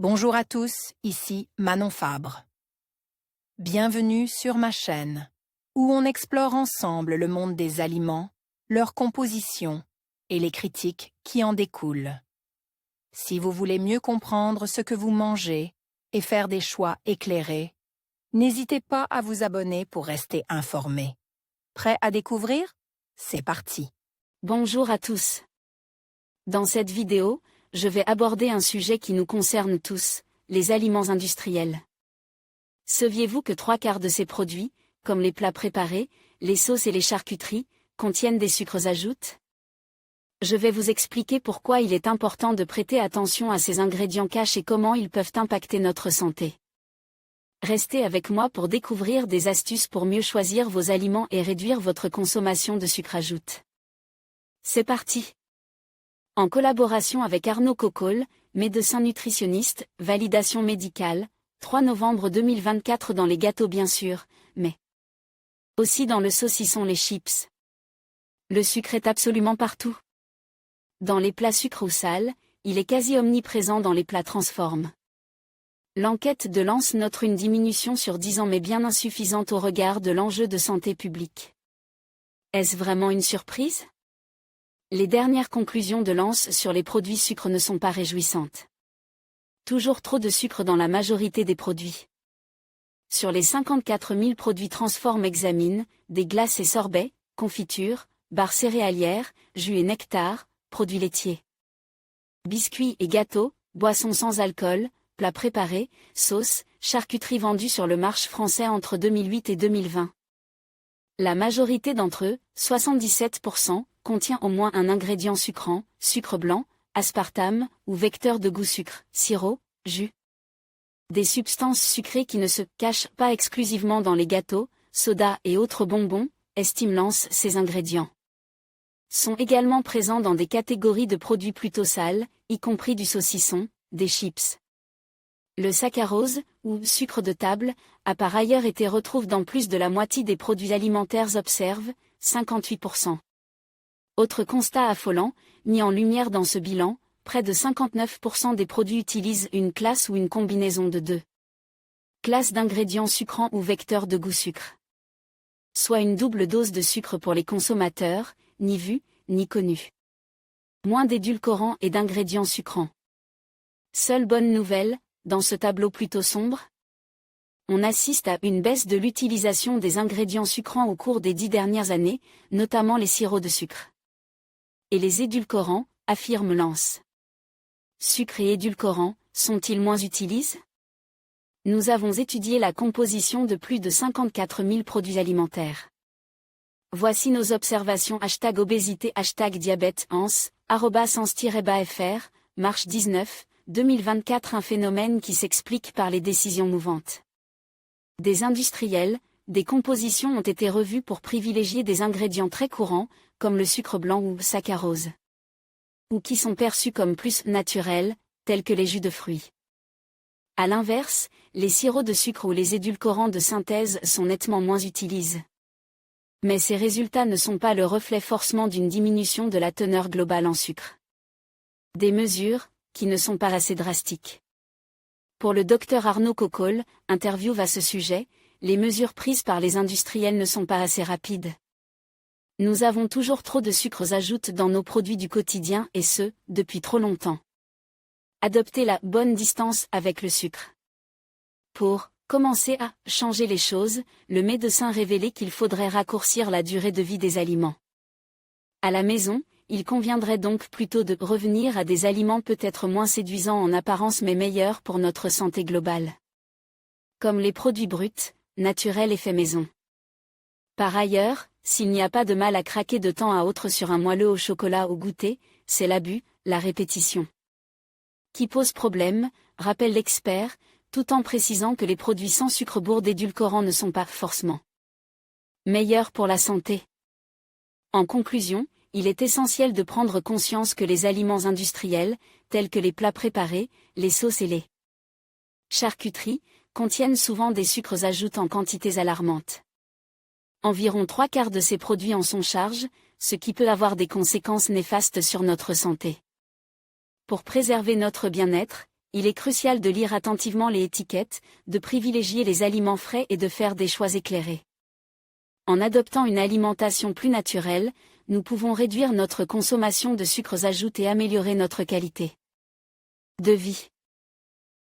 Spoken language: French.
Bonjour à tous, ici Manon Fabre. Bienvenue sur ma chaîne, où on explore ensemble le monde des aliments, leur composition et les critiques qui en découlent. Si vous voulez mieux comprendre ce que vous mangez et faire des choix éclairés, n'hésitez pas à vous abonner pour rester informé. Prêt à découvrir? C'est parti! Bonjour à tous. Dans cette vidéo, je vais aborder un sujet qui nous concerne tous, les aliments industriels. Saviez-vous que 3/4 de ces produits, comme les plats préparés, les sauces et les charcuteries, contiennent des sucres ajouts? Je vais vous expliquer pourquoi il est important de prêter attention à ces ingrédients cachés et comment ils peuvent impacter notre santé. Restez avec moi pour découvrir des astuces pour mieux choisir vos aliments et réduire votre consommation de sucre ajoute. C'est parti! En collaboration avec Arnaud Coccol, médecin nutritionniste, validation médicale, 3 novembre 2024 dans les gâteaux bien sûr, mais aussi dans le saucisson les chips. Le sucre est absolument partout. Dans les plats sucres ou salés, il est quasi omniprésent dans les plats transformes. L'enquête de Lance note une diminution sur 10 ans mais bien insuffisante au regard de l'enjeu de santé publique. Est-ce vraiment une surprise ? Les dernières conclusions de Lance sur les produits sucres ne sont pas réjouissantes. Toujours trop de sucre dans la majorité des produits. Sur les 54 000 produits transformes examinés, des glaces et sorbets, confitures, barres céréalières, jus et nectar, produits laitiers. Biscuits et gâteaux, boissons sans alcool, plats préparés, sauces, charcuteries vendues sur le marché français entre 2008 et 2020. La majorité d'entre eux, 77%, contient au moins un ingrédient sucrant, sucre blanc, aspartame, ou vecteur de goût sucre, sirop, jus. Des substances sucrées qui ne se cachent pas exclusivement dans les gâteaux, sodas et autres bonbons, estime Lance ces ingrédients. Sont également présents dans des catégories de produits plutôt salés, y compris du saucisson, des chips. Le saccharose, ou sucre de table, a par ailleurs été retrouvé dans plus de la moitié des produits alimentaires observe, 58%. Autre constat affolant, mis en lumière dans ce bilan, près de 59% des produits utilisent une classe ou une combinaison de deux classes d'ingrédients sucrants ou vecteurs de goût sucre. Soit une double dose de sucre pour les consommateurs, ni vus, ni connus. Moins d'édulcorants et d'ingrédients sucrants. Seule bonne nouvelle, dans ce tableau plutôt sombre, on assiste à une baisse de l'utilisation des ingrédients sucrants au cours des 10 dernières années, notamment les sirops de sucre. Et les édulcorants, affirme Lance. Sucre et édulcorants, sont-ils moins utilisés ? Nous avons étudié la composition de plus de 54 000 produits alimentaires. Voici nos observations #obésité #diabète ans, @ans-fr, mars 19, 2024 un phénomène qui s'explique par les décisions mouvantes des industriels, des compositions ont été revues pour privilégier des ingrédients très courants, comme le sucre blanc ou saccharose. Ou qui sont perçus comme plus naturels, tels que les jus de fruits. À l'inverse, les sirops de sucre ou les édulcorants de synthèse sont nettement moins utilisés. Mais ces résultats ne sont pas le reflet forcément d'une diminution de la teneur globale en sucre. Des mesures, qui ne sont pas assez drastiques. Pour le docteur Arnaud Coccol, interview à ce sujet, les mesures prises par les industriels ne sont pas assez rapides. Nous avons toujours trop de sucres ajouts dans nos produits du quotidien et ce, depuis trop longtemps. Adoptez la bonne distance avec le sucre. Pour commencer à changer les choses, le médecin révélait qu'il faudrait raccourcir la durée de vie des aliments. À la maison, il conviendrait donc plutôt de revenir à des aliments peut-être moins séduisants en apparence mais meilleurs pour notre santé globale. Comme les produits bruts, naturels et faits maison. Par ailleurs, s'il n'y a pas de mal à craquer de temps à autre sur un moelleux au chocolat ou goûter, c'est l'abus, la répétition qui pose problème, rappelle l'expert, tout en précisant que les produits sans sucre bourre d'édulcorants ne sont pas forcément meilleurs pour la santé. En conclusion, il est essentiel de prendre conscience que les aliments industriels, tels que les plats préparés, les sauces et les charcuteries, contiennent souvent des sucres ajouts en quantités alarmantes. Environ 3/4 de ces produits en sont chargés, ce qui peut avoir des conséquences néfastes sur notre santé. Pour préserver notre bien-être, Il est crucial de lire attentivement les étiquettes, de privilégier les aliments frais et de faire des choix éclairés. En adoptant une alimentation plus naturelle, nous pouvons réduire notre consommation de sucres ajoutés et améliorer notre qualité de vie.